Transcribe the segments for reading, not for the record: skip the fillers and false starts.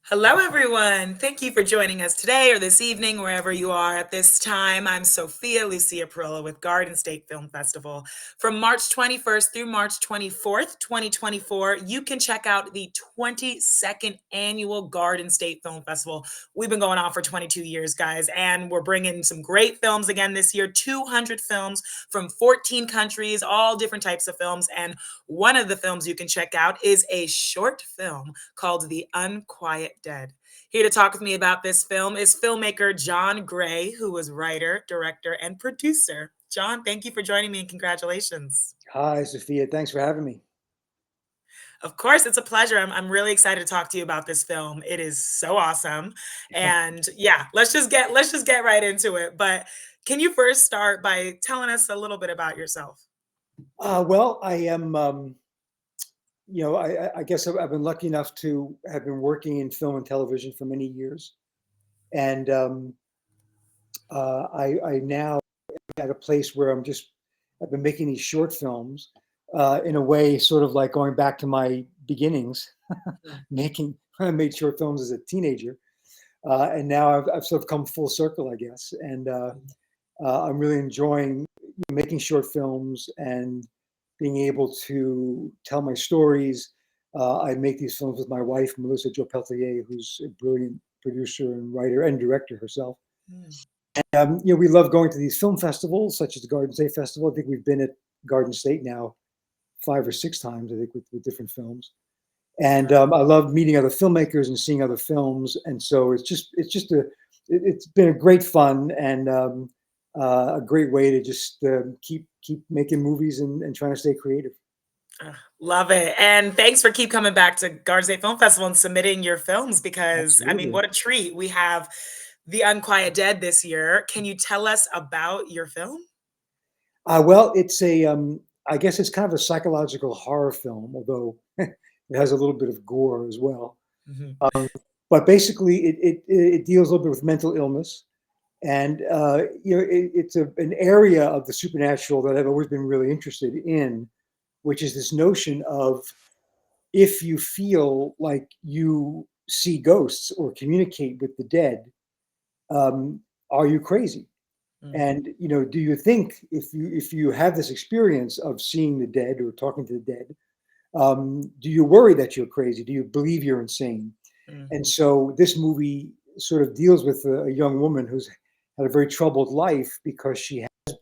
Hello, everyone. Thank you for joining us today or this evening, wherever you are at this time. I'm Sophia Lucia Perillo with Garden State Film Festival. From March 21st through March 24th, 2024, you can check out the 22nd annual Garden State Film Festival. We've been going on for 22 years, guys, and we're bringing some great films again this year, 200 films from 14 countries, all different types of films. And one of the films you can check out is a short film called The Unquiet Dead. Here to talk with me about this film is filmmaker John Gray, who was writer, director, and producer. John, thank you for joining me and congratulations. Hi, Sophia. Thanks for having me. Of course, it's a pleasure. I'm really excited to talk to you about this film. It is so awesome. And yeah, let's just get right into it. But can you first start by telling us a little bit about yourself? Well, I am, I guess I've been lucky enough to have been working in film and television for many years. And I now at a place where I've been making these short films in a way, sort of like going back to my beginnings, I made short films as a teenager. And now I've sort of come full circle, I guess. And I'm really enjoying making short films and being able to tell my stories. I make these films with my wife, Melissa Jo Peltier, who's a brilliant producer and writer and director herself. Mm. We love going to these film festivals, such as the Garden State Festival. I think we've been at Garden State now 5 or 6 times, I think, with different films. And I love meeting other filmmakers and seeing other films. And so it's been a great fun and a great way to just keep making movies and trying to stay creative. Love it. And thanks for keep coming back to Garden State Film Festival and submitting your films because, I mean, Absolutely. what a treat. We have The Unquiet Dead this year. Can you tell us about your film? Well, it's I guess it's kind of a psychological horror film, although it has a little bit of gore as well. Mhm. But basically, it deals a little bit with mental illness, and it's an area of the supernatural that I've always been really interested in, which is this notion of if you feel like you see ghosts or communicate with the dead, um, are you crazy? Mm, And do you think if you have this experience of seeing the dead or talking to the dead, do you worry that you're crazy? Do you believe you're insane? mm, And so this movie sort of deals with a young woman who's had a very troubled life because she has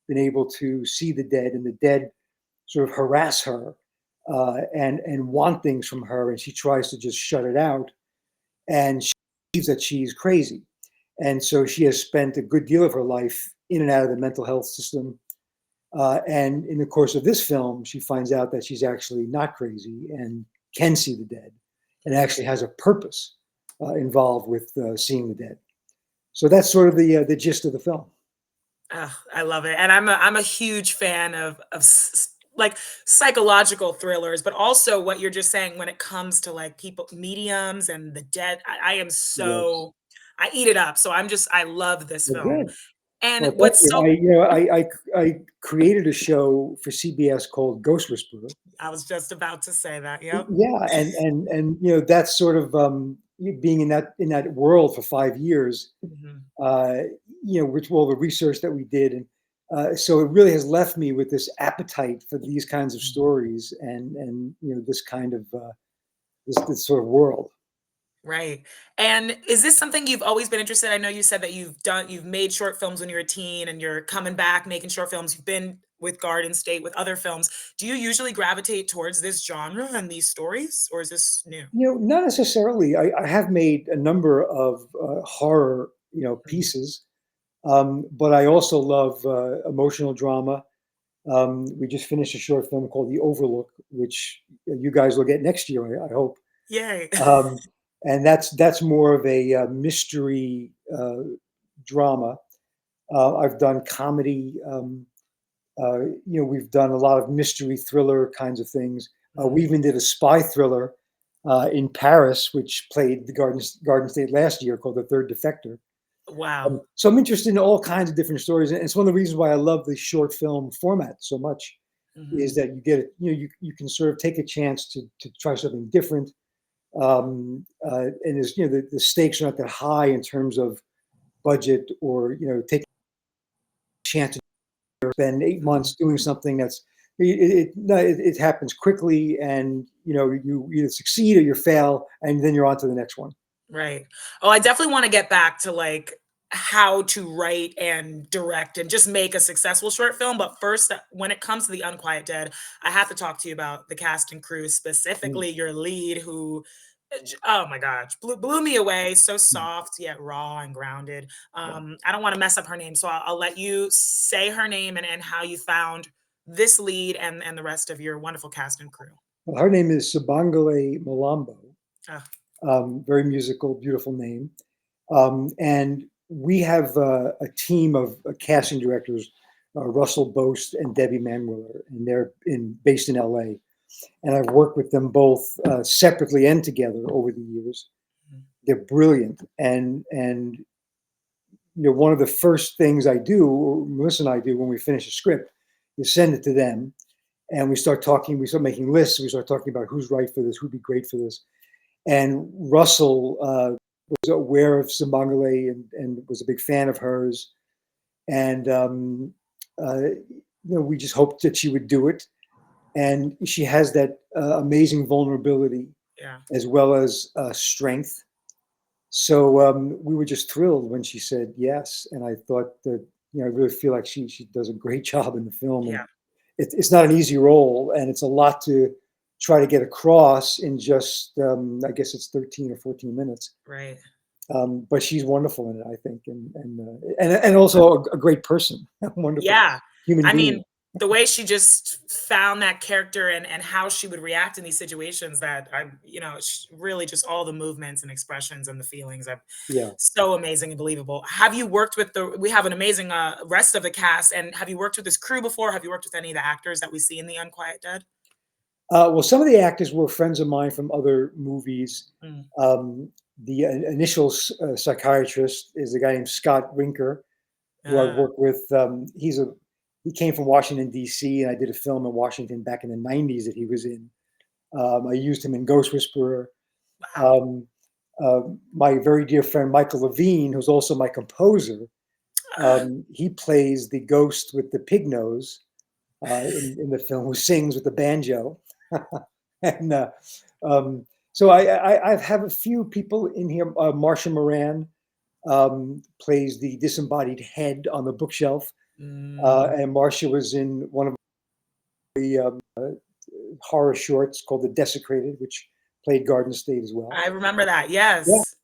been able to see the dead, and the dead sort of harass her and want things from her, and she tries to just shut it out, and she believes that she's crazy. And so she has spent a good deal of her life in and out of the mental health system. And in the course of this film, she finds out that she's actually not crazy and can see the dead, and actually has a purpose involved with seeing the dead. So that's sort of the gist of the film. I love it. And I'm a huge fan of like psychological thrillers, but also what you're just saying when it comes to like people mediums and the dead. I am Yes. so I eat it up. So I love this Well, film. good. And Well, thank what's you. so I created a show for CBS called Ghost Whisperer. I was just about to say that. Yep. Yeah, and that's sort of being in that world for 5 years. Mhm. Uh, which all the research that we did, and so it really has left me with this appetite for these kinds of stories and this kind of this sort of world. Right. And is this something you've always been interested? I know you said that you've made short films when you were a teen and you're coming back making short films. You've been with Garden State with other films. Do you usually gravitate towards this genre and these stories, or is this new? Not necessarily. I have made a number of horror Mhm. pieces, but I also love emotional drama. We just finished a short film called The Overlook, which you guys will get next year, I hope. Yay. Um, and that's more of a mystery drama. I've done comedy. We've done a lot of mystery thriller kinds of things. We Mhm. even did a spy thriller in Paris, which played the Garden State last year, called The Third Defector. Wow. So I'm interested in all kinds of different stories, and it's one of the reasons why I love the short film format so much. Is Mhm. that you get it? You can sort of take a chance to try something different, And there's, the stakes are not that high in terms of budget, or take a chance to spend 8 months doing something that's it happens quickly, and you either succeed or you fail, and then you're on to the next one. Right. Oh, I definitely want to get back to like how to write and direct and just make a successful short film. But first, when it comes to The Unquiet Dead, I have to talk to you about the cast and crew, Mm, specifically your lead, who, oh my gosh, blew me away. So mm. soft yet raw and grounded. Yeah. I don't want to mess up her name, so I'll let you say her name and how you found this lead and the rest of your wonderful cast and crew. Well, her name is Sabangale Malambo. Oh, Very musical, beautiful name. And we have a team of casting directors, Russell Boast and Debbie Manwiller, and they're based in LA. And I've worked with them both separately and together over the years. mm, They're brilliant, and one of the first things I do, or Melissa and I do, when we finish a script, is send it to them, and we start talking. We start making lists. We start talking about who's right for this, who'd be great for this. And Russell was aware of Simbangale, and was a big fan of hers. And we just hoped that she would do it. And she has that amazing vulnerability yeah, as well as strength. So we were just thrilled when she said yes. And I thought that, I really feel like she does a great job in the film. And yeah, it's not an easy role, and it's a lot to try to get across in just, I guess it's 13 or 14 minutes. right. But she's wonderful in it, I think, and also a great person, a wonderful Yeah. human I mean, being. the way she just found that character and how she would react in these situations that really just all the movements and expressions and the feelings are Yeah. so amazing and believable. Have you worked with we have an amazing rest of the cast, and have you worked with this crew before? Have you worked with any of the actors that we see in The Unquiet Dead? Well, some of the actors were friends of mine from other movies. Mm. Um, the initial psychiatrist is a guy named Scott Winker, who I've Ah, worked with. He came from Washington D.C., and I did a film in Washington back in the '90s that he was in. I used him in Ghost Whisperer. wow. Um, my very dear friend Michael Levine, who's also my composer, he plays the ghost with the pig nose in the film, who sings with the banjo. And so I have a few people in here. Marsha Moran plays the disembodied head on the bookshelf, Mm, and Marsha was in one of the horror shorts called The Desecrated, which played Garden State as well. I remember that. Yeah. Yes.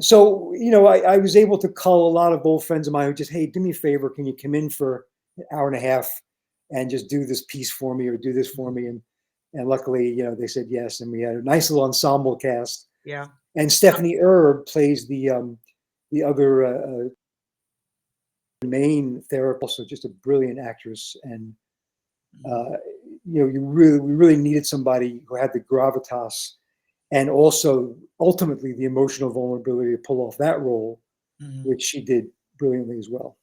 So I was able to call a lot of old friends of mine who just, hey, do me a favor, can you come in for an hour and a half and just do this piece for me, or do this for me? And luckily, they said yes, and we had a nice little ensemble cast. Yeah. And Stephanie Erb plays the other main therapist, also just a brilliant actress. And Mhm, uh, we really needed somebody who had the gravitas, and also ultimately the emotional vulnerability to pull off that role, mhm. which she did brilliantly as well.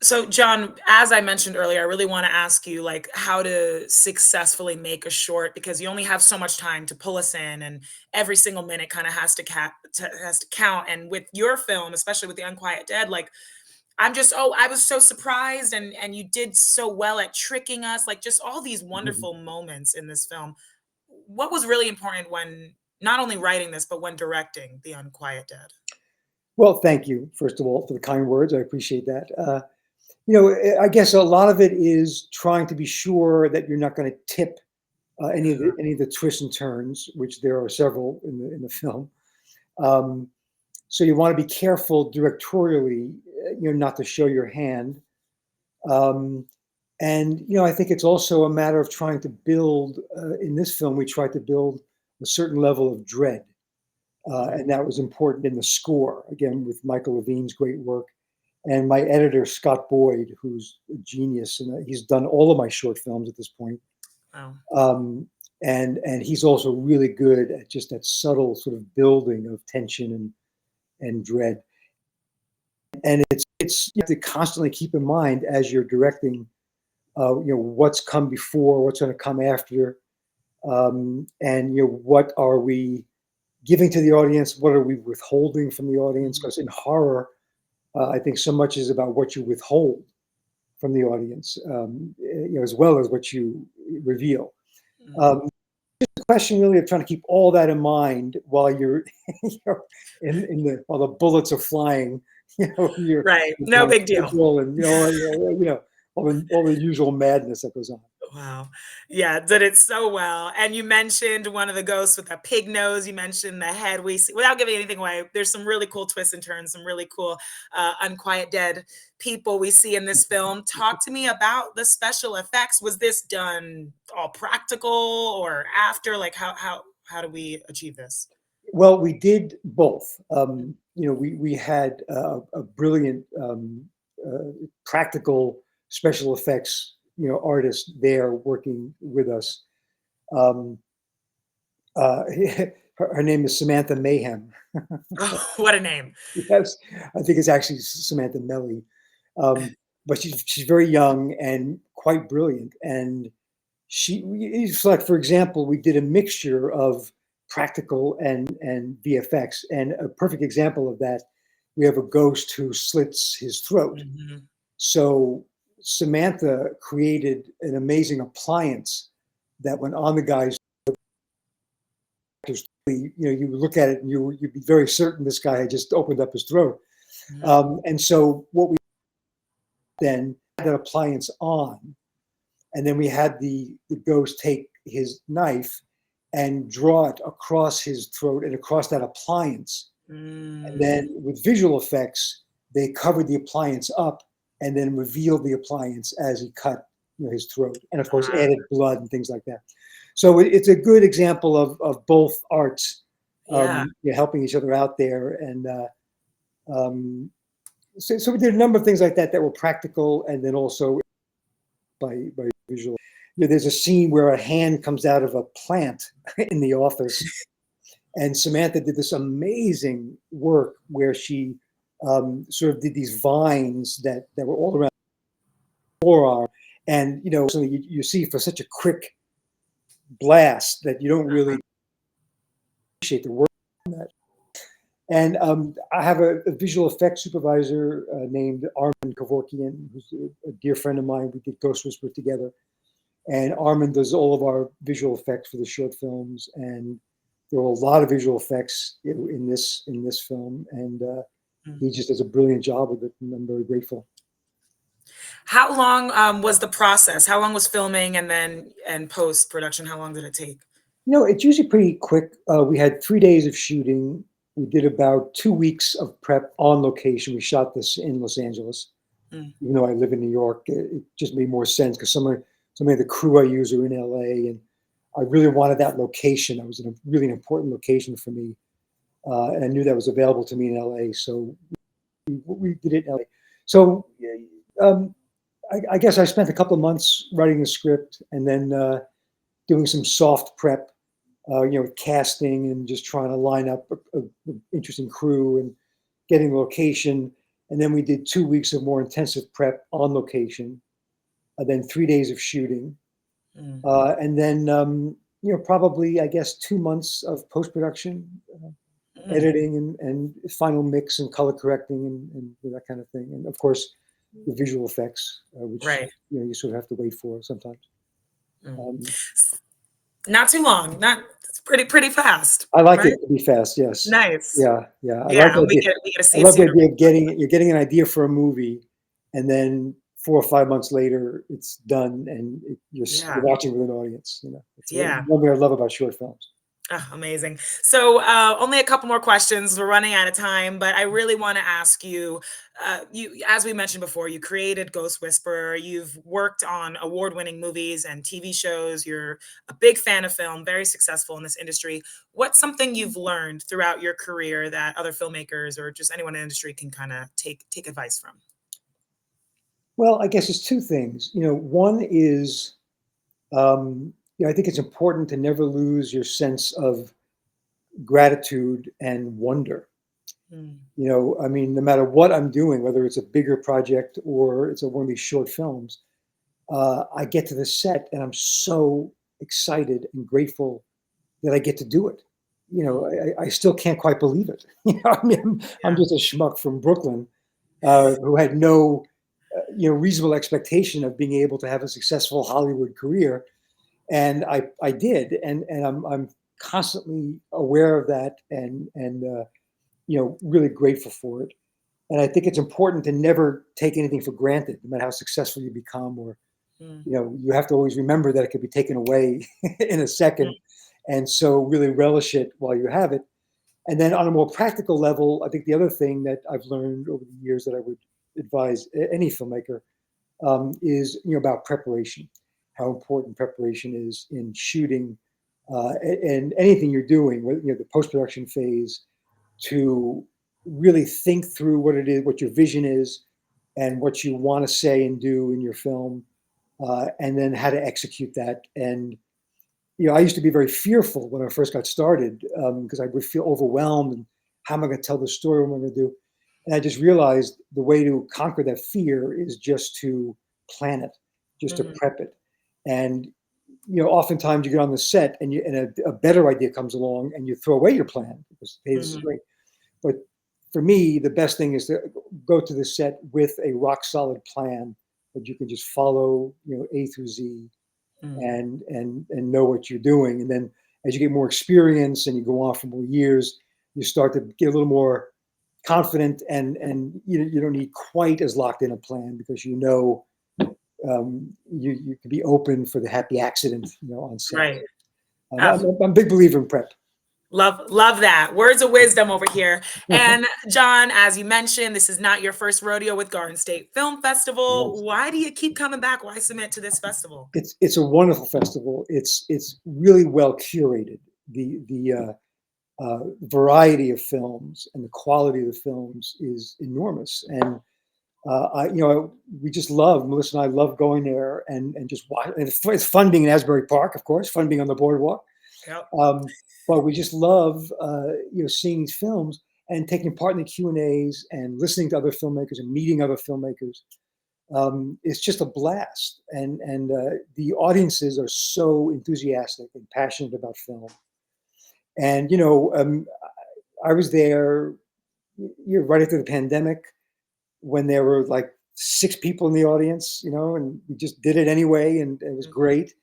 So, John, as I mentioned earlier, I really want to ask you like how to successfully make a short, because you only have so much time to pull us in, and every single minute kind of has to count. And with your film, especially with The Unquiet Dead, like I was so surprised, and you did so well at tricking us, like just all these wonderful moments in this film. What was really important when not only writing this, but when directing The Unquiet Dead? Well, thank you, first of all, for the kind words. I appreciate that. I guess a lot of it is trying to be sure that you're not going to tip any of the twists and turns, which there are several in the film. Um, so you want to be careful directorially, not to show your hand. Um, and I think it's also a matter of trying to build. In this film, we tried to build a certain level of dread, Mhm. and that was important in the score. Again, with Michael Levine's great work, and my editor Scott Boyd, who's a genius, and he's done all of my short films at this point. Wow. Um, and he's also really good at just that subtle sort of building of tension and dread. And it's you have to constantly keep in mind as you're directing, what's come before, what's going to come after. and what are we giving to the audience? What are we withholding from the audience? Because in horror, I think so much is about what you withhold from the audience, as well as what you reveal. The question really of trying to keep all that in mind while you're while the bullets are flying, you're Right. No kind of big deal. visual and all the usual madness that goes on. Wow. Yeah, did it so well. And you mentioned one of the ghosts with a pig nose. You mentioned the head. We see, without giving anything away, there's some really cool twists and turns, some really cool unquiet dead people we see in this film. Talk to me about the special effects. Was this done all practical or after? Like how do we achieve this? Well, we did both. We had a brilliant practical special effects artist there working with us. Um, her name is Samantha Mayhem. Oh, what a name. Yes, I think it's actually Samantha Melly. But she's very young and quite brilliant. And it's like, for example, we did a mixture of practical and VFX. And a perfect example of that, we have a ghost who slits his throat. Mhm. So Samantha created an amazing appliance that went on the guy's, you would look at it and you'd be very certain this guy had just opened up his throat. Mhm. And so what we then had that appliance on, and then we had the ghost take his knife and draw it across his throat and across that appliance. And Mm. then with visual effects, they covered the appliance up and then revealed the appliance as he cut his throat, and of course Ah, added blood and things like that. So it's a good example of both arts yeah. helping each other out there. And so we did a number of things like that that were practical, and then also by visual. There's a scene where a hand comes out of a plant in the office, and Samantha did this amazing work where she sort of did these vines that were all around the forearm, and so you see for such a quick blast that you don't really appreciate the work on that. And I have a visual effects supervisor named Armin Kevorkian, who's a dear friend of mine. We did Ghost Whisper together. And Armin does all of our visual effects for the short films. And there are a lot of visual effects in this film. And he just does a brilliant job with it. And I'm very grateful. How long was the process? How long was filming and post production? How long did it take? It's usually pretty quick. We had 3 days of shooting. We did about 2 weeks of prep on location. We shot this in Los Angeles. Mm. Even though I live in New York, it just made more sense because so many of the crew I use are in LA, and I really wanted that location. It was a really important location for me, and I knew that was available to me in LA, so we did it in LA. So um, I guess I spent a couple of months writing the script and then doing some soft prep, casting and just trying to line up an interesting crew and getting the location. And then we did 2 weeks of more intensive prep on location, then 3 days of shooting, Mm. and then probably I guess 2 months of post production, Mm. editing and final mix and color correcting and that kind of thing. And of course, the visual effects, which Right. you sort of have to wait for sometimes. Mm. Um, Not too long. Not it's pretty fast, I like right? it to be fast. Yes. Nice. Yeah. I like Yeah, the we idea. get to I see it love the sooner. idea of you're getting an idea for a movie, and then 4 or 5 months later, it's done, and you're Yeah. watching with an audience. It's Yeah. one thing I love about short films. Oh, amazing. So, only a couple more questions. We're running out of time, but I really want to ask you, as we mentioned before, you created Ghost Whisperer. You've worked on award-winning movies and TV shows. You're a big fan of film, very successful in this industry. What's something you've learned throughout your career that other filmmakers or just anyone in the industry can kind of take advice from? Well, I guess it's two things. One is, I think it's important to never lose your sense of gratitude and wonder. Mm. I mean, no matter what I'm doing, whether it's a bigger project or it's one of these short films, I get to the set and I'm so excited and grateful that I get to do it. I still can't quite believe it. I mean, I'm Yeah. just a schmuck from Brooklyn who had no, reasonable expectation of being able to have a successful Hollywood career, and I did, and I'm constantly aware of that, and really grateful for it. And I think it's important to never take anything for granted, no matter how successful you become, or Mm, you have to always remember that it could be taken away in a second, mm, and so really relish it while you have it. And then on a more practical level, I think the other thing that I've learned over the years that I would advise any filmmaker is about preparation, how important preparation is in shooting and anything you're doing, the post production phase, to really think through what it is, what your vision is, and what you want to say and do in your film, and then how to execute that. And I used to be very fearful when I first got started because I would feel overwhelmed and how am I going to tell the story? What am I going to do? And I just realized the way to conquer that fear is just to plan it, just to mhm, prep it. And oftentimes you get on the set and a better idea comes along and you throw away your plan because, hey, this is mhm, great. But for me, the best thing is to go to the set with a rock solid plan that you can just follow, A through Z, mm. and know what you're doing. And then as you get more experience and you go on for more years, you start to get a little more confident, and you don't need quite as locked in a plan because you can be open for the happy accident on set. Right. Oh, I'm a big believer in prep. love that. Words of wisdom over here. And John, as you mentioned, this is not your first rodeo with Garden State Film Festival. Yes. Why do you keep coming back? Why submit to this festival? It's a wonderful festival. It's really well curated. The variety of films and the quality of the films is enormous. And we just love, Melissa and I love going there and just watch. And it's fun being in Asbury Park, of course, fun being on the boardwalk. Yep. Um, but we just love, seeing these films and taking part in the Q&As and listening to other filmmakers and meeting other filmmakers. It's just a blast, and the audiences are so enthusiastic and passionate about film. And I was there, right after the pandemic, when there were like 6 people in the audience, and we just did it anyway, and it was Mm, great.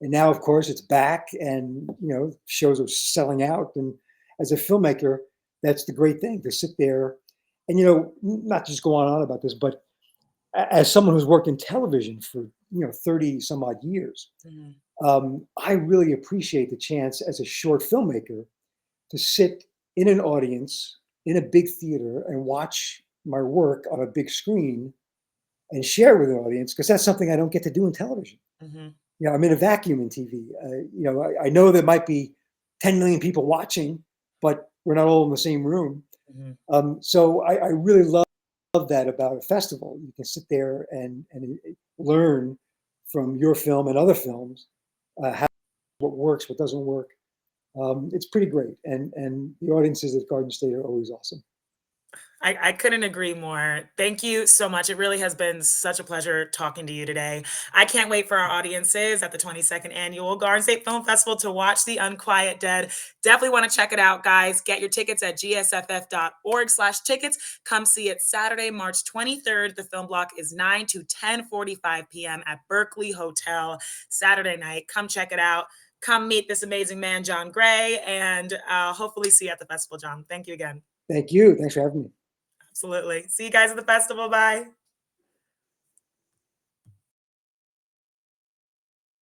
And now, of course, it's back, and shows are selling out. And as a filmmaker, that's the great thing, to sit there and not just go on about this, but as someone who's worked in television for 30 some odd years, mhm, I really appreciate the chance as a short filmmaker to sit in an audience in a big theater and watch my work on a big screen and share it with an audience, because that's something I don't get to do in television. mhm, I'm in a vacuum in TV. I know there might be 10 million people watching, but we're not all in the same room. mhm. So I really love that about a festival. You can sit there and learn from your film and other films, how what works, what doesn't work. It's pretty great, and the audiences at Garden State are always awesome. I couldn't agree more. Thank you so much. It really has been such a pleasure talking to you today. I can't wait for our audiences at the 22nd Annual Garden State Film Festival to watch The Unquiet Dead. Definitely want to check it out, guys. Get your tickets at gsff.org/tickets. Come see it Saturday, March 23rd. The film block is 9 to 10:45 p.m. at Berkeley Hotel, Saturday night. Come check it out. Come meet this amazing man, John Gray, and hopefully see you at the festival, John. Thank you again. Thank you. Thanks for having me. Absolutely. See you guys at the festival. Bye.